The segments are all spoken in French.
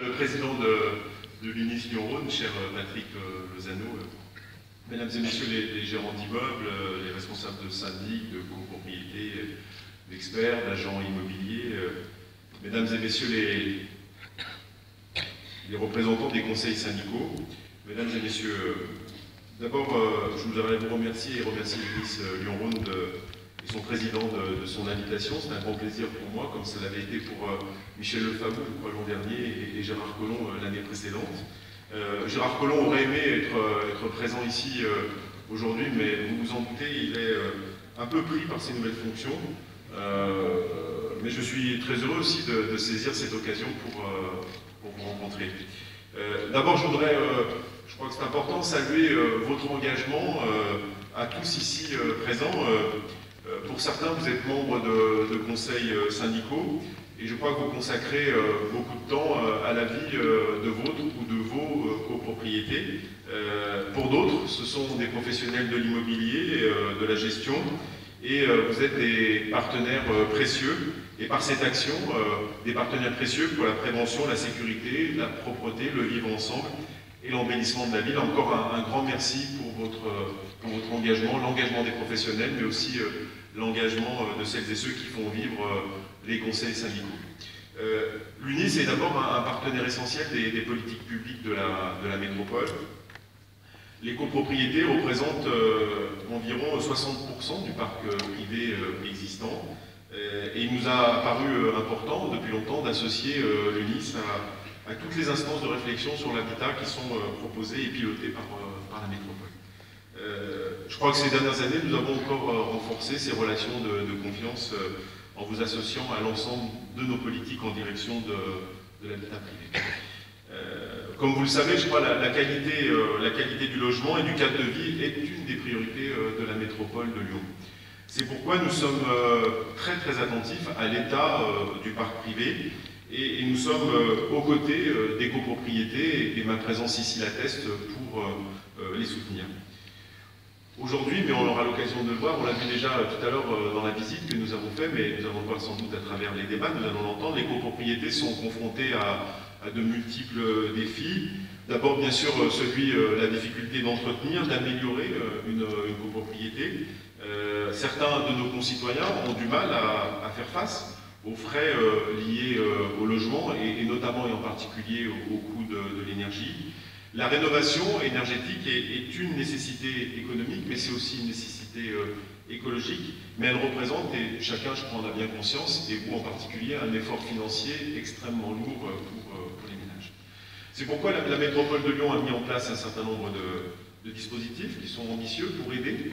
le président de l'UNIS Lyon-Rhône, cher Patrick Lozano, mesdames et messieurs les gérants d'immeubles, les responsables de syndic, de copropriété, d'experts, d'agents immobiliers, mesdames et messieurs les représentants des conseils syndicaux, mesdames et messieurs, d'abord je voudrais vous remercier et remercier l'UNIS Lyon-Rhône et son président de son invitation. C'est un grand plaisir pour moi, comme ça l'avait été pour Michel Lefabou, je crois, l'an dernier, et Gérard Collomb l'année précédente. Gérard Collomb aurait aimé être présent ici aujourd'hui, mais vous vous en doutez, il est un peu pris par ses nouvelles fonctions. Mais je suis très heureux aussi de saisir cette occasion pour vous rencontrer. D'abord, je voudrais, je crois que c'est important, saluer votre engagement à tous ici présents. Pour certains, vous êtes membres de conseils syndicaux et je crois que vous consacrez beaucoup de temps à la vie de votre ou de vos copropriétés. Pour d'autres, ce sont des professionnels de l'immobilier, de la gestion, et vous êtes des partenaires précieux, et par cette action, des partenaires précieux pour la prévention, la sécurité, la propreté, le vivre ensemble et l'embellissement de la ville. Encore un grand merci pour votre engagement, l'engagement des professionnels, mais aussi l'engagement de celles et ceux qui font vivre les conseils syndicaux. L'UNIS est d'abord un partenaire essentiel des politiques publiques de la métropole. Les copropriétés représentent environ 60% du parc privé existant. Et il nous a paru important depuis longtemps d'associer l'UNIS à toutes les instances de réflexion sur l'habitat qui sont proposées et pilotées par la métropole. Je crois que ces dernières années, nous avons encore renforcé ces relations de confiance en vous associant à l'ensemble de nos politiques en direction de l'habitat privé. Comme vous le savez, je crois que la qualité du logement et du cadre de vie est une des priorités de la métropole de Lyon. C'est pourquoi nous sommes très très attentifs à l'état du parc privé et nous sommes aux côtés des copropriétés et ma présence ici l'atteste pour les soutenir. Aujourd'hui, mais on aura l'occasion de le voir, on l'a vu déjà tout à l'heure dans la visite que nous avons faite, mais nous allons le voir sans doute à travers les débats, nous allons l'entendre, les copropriétés sont confrontées à de multiples défis. D'abord, bien sûr, la difficulté d'entretenir, d'améliorer une copropriété. Certains de nos concitoyens ont du mal à faire face aux frais liés au logement et notamment et en particulier au coût de l'énergie. La rénovation énergétique est une nécessité économique, mais c'est aussi une nécessité écologique, mais elle représente, et chacun, je crois, en a bien conscience, et vous en particulier, un effort financier extrêmement lourd pour les ménages. C'est pourquoi la métropole de Lyon a mis en place un certain nombre de dispositifs qui sont ambitieux pour aider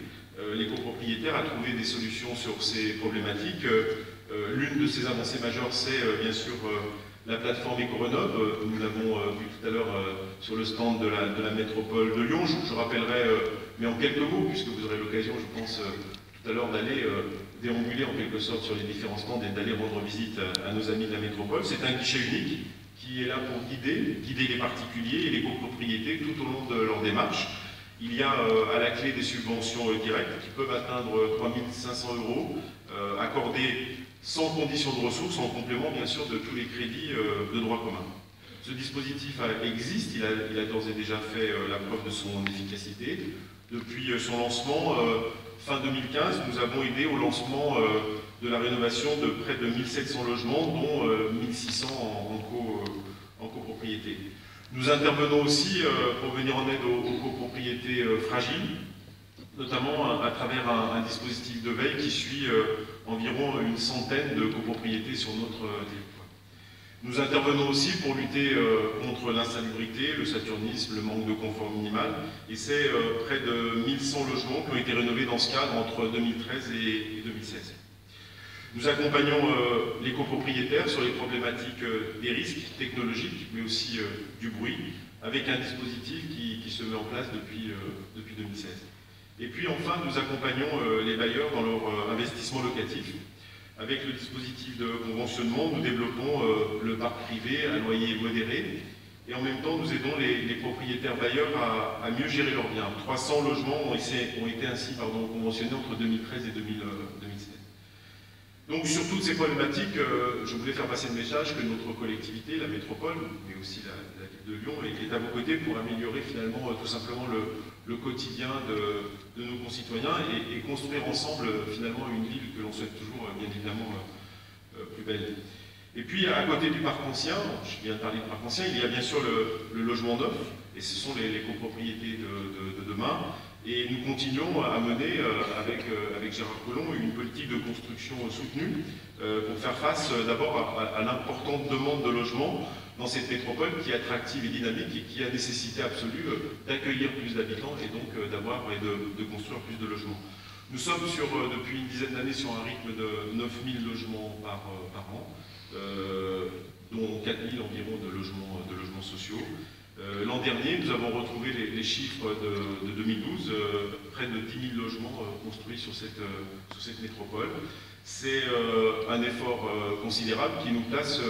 les copropriétaires à trouver des solutions sur ces problématiques. L'une de ces avancées majeures, c'est bien sûr la plateforme EcoRénov'. Nous l'avons vu tout à l'heure sur le stand de la métropole de Lyon. Je rappellerai, mais en quelques mots, puisque vous aurez l'occasion, je pense, tout à l'heure d'aller déambuler en quelque sorte sur les différents stands et d'aller rendre visite à nos amis de la métropole. C'est un guichet unique qui est là pour guider les particuliers et les copropriétés tout au long de leur démarche. Il y a à la clé des subventions directes qui peuvent atteindre 3 500 € accordées sans condition de ressources, en complément bien sûr de tous les crédits de droit commun. Ce dispositif existe, il a d'ores et déjà fait la preuve de son efficacité. Depuis son lancement, fin 2015, nous avons aidé au lancement de la rénovation de près de 1700 logements, dont 1600 en copropriété. Nous intervenons aussi pour venir en aide aux copropriétés fragiles, notamment à travers un dispositif de veille qui suit environ une centaine de copropriétés sur notre territoire. Nous intervenons aussi pour lutter contre l'insalubrité, le saturnisme, le manque de confort minimal, et c'est près de 1100 logements qui ont été rénovés dans ce cadre entre 2013 et 2016. Nous accompagnons les copropriétaires sur les problématiques des risques technologiques, mais aussi du bruit, avec un dispositif qui se met en place depuis 2016. Et puis enfin, nous accompagnons les bailleurs dans leur investissement locatif. Avec le dispositif de conventionnement, nous développons le parc privé à loyer modéré, et en même temps, nous aidons les propriétaires bailleurs à mieux gérer leurs biens. 300 logements ont été ainsi conventionnés entre 2013 et 2016. Donc sur toutes ces problématiques, je voulais faire passer le message que notre collectivité, la métropole, mais aussi la ville de Lyon, est à vos côtés pour améliorer finalement tout simplement le quotidien de nos concitoyens et construire ensemble finalement une ville que l'on souhaite toujours bien évidemment plus belle. Et puis à côté du parc ancien, je viens de parler du parc ancien, il y a bien sûr le logement neuf, et ce sont les copropriétés de demain. Et nous continuons à mener avec Gérard Collomb une politique de construction soutenue pour faire face d'abord à l'importante demande de logement dans cette métropole qui est attractive et dynamique et qui a nécessité absolue d'accueillir plus d'habitants et donc d'avoir et de construire plus de logements. Nous sommes depuis une dizaine d'années sur un rythme de 9000 logements par an, dont 4000 environ de logements sociaux. L'an dernier, nous avons retrouvé les chiffres de 2012, près de 10 000 logements construits sur cette métropole. C'est un effort considérable qui nous place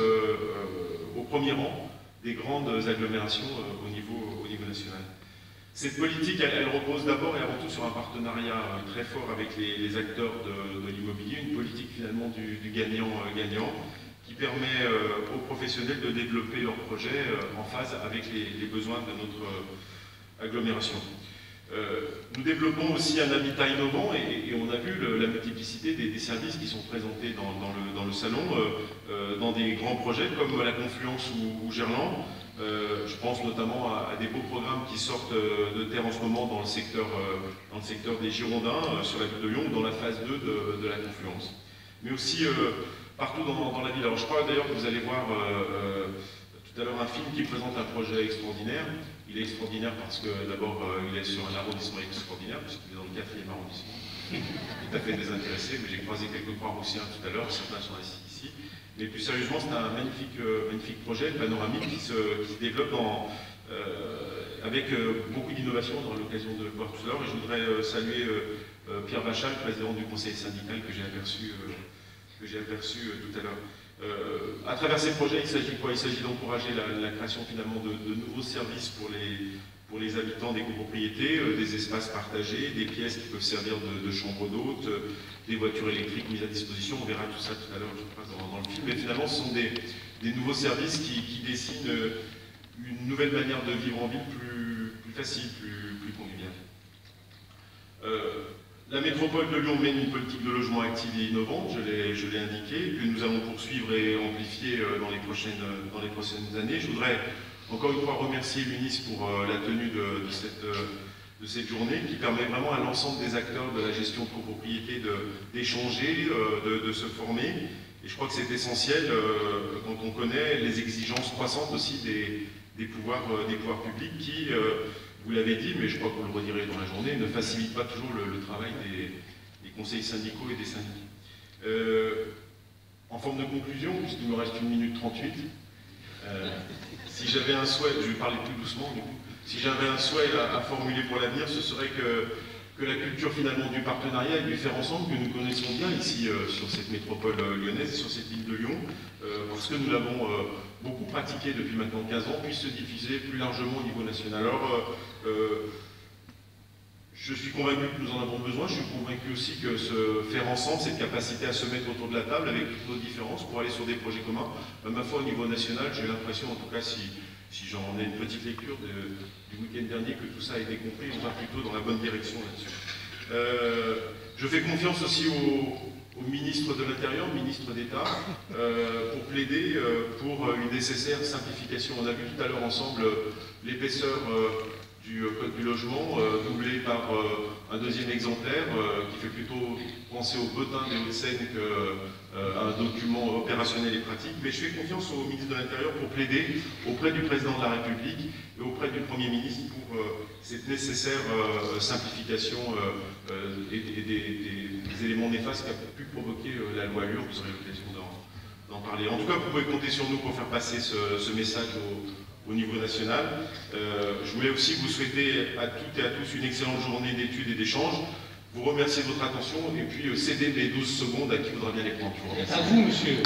au premier rang des grandes agglomérations au niveau national. Cette politique, elle repose d'abord et avant tout sur un partenariat très fort avec les acteurs de l'immobilier, une politique finalement du gagnant-gagnant, qui permet aux professionnels de développer leurs projets en phase avec les besoins de notre agglomération. Nous développons aussi un habitat innovant et on a vu la multiplicité des services qui sont présentés dans le salon, dans des grands projets comme la Confluence ou Gerland. Je pense notamment à des beaux programmes qui sortent de terre en ce moment dans le secteur des Girondins, sur la ville de Lyon, dans la phase 2 de la Confluence. Mais aussi partout dans la ville. Alors je crois d'ailleurs que vous allez voir tout à l'heure un film qui présente un projet extraordinaire. Il est extraordinaire parce que d'abord il est sur un arrondissement extraordinaire, puisqu'il est dans le 4e arrondissement. Tout à fait désintéressé, mais j'ai croisé quelques Croix-Roussiens tout à l'heure, certains sont assis ici. Mais plus sérieusement, c'est un magnifique projet panoramique qui se développe avec beaucoup d'innovation dans l'occasion de le voir tout à l'heure. Et je voudrais saluer Pierre Vachal, président du conseil syndical que j'ai aperçu tout à l'heure. À travers ces projets, il s'agit quoi? Il s'agit d'encourager la création finalement de nouveaux services pour les habitants des copropriétés, des espaces partagés, des pièces qui peuvent servir de chambres d'hôtes, des voitures électriques mises à disposition. On verra tout ça tout à l'heure, je crois, dans le film. Mais finalement, ce sont des nouveaux services qui dessinent une nouvelle manière de vivre en ville plus facile, plus conviviale. La métropole de Lyon mène une politique de logement active et innovante, je l'ai indiqué, que nous allons poursuivre et amplifier dans les prochaines années. Je voudrais encore une fois remercier l'UNIS pour la tenue de cette journée qui permet vraiment à l'ensemble des acteurs de la gestion de copropriété d'échanger, de se former. Et je crois que c'est essentiel quand on connaît les exigences croissantes aussi des pouvoirs publics qui, vous l'avez dit, mais je crois que vous le redirez dans la journée, ne facilite pas toujours le travail des conseils syndicaux et des syndics. En forme de conclusion, puisqu'il me reste 1 minute 38, si j'avais un souhait, je vais parler plus doucement du coup, si j'avais un souhait à formuler pour l'avenir, ce serait que la culture finalement du partenariat et du faire ensemble que nous connaissons bien ici sur cette métropole lyonnaise et sur cette ville de Lyon, parce que nous l'avons beaucoup pratiqué depuis maintenant 15 ans, puisse se diffuser plus largement au niveau national. Alors, je suis convaincu que nous en avons besoin, je suis convaincu aussi que se faire ensemble, cette capacité à se mettre autour de la table avec toutes nos différences pour aller sur des projets communs, ma foi au niveau national, j'ai l'impression, en tout cas si j'en ai une petite lecture du week-end dernier, que tout ça a été compris, on va plutôt dans la bonne direction là-dessus. Je fais confiance aussi au ministre de l'Intérieur, ministre d'État, pour plaider pour une nécessaire simplification. On a vu tout à l'heure ensemble l'épaisseur du Code du logement, doublé par un deuxième exemplaire qui fait plutôt penser au bottin des Hauts-de-Seine qu'à un document opérationnel et pratique. Mais je fais confiance au ministre de l'Intérieur pour plaider auprès du président de la République et auprès du Premier ministre pour cette nécessaire simplification et des éléments néfastes qu'a pu provoquer la loi Allure. Vous aurez l'occasion d'en parler. En tout cas, vous pouvez compter sur nous pour faire passer ce message au niveau national. Je voulais aussi vous souhaiter à toutes et à tous une excellente journée d'études et d'échanges. Vous remercier de votre attention et puis céder mes 12 secondes à qui voudra bien les prendre. À vous, monsieur.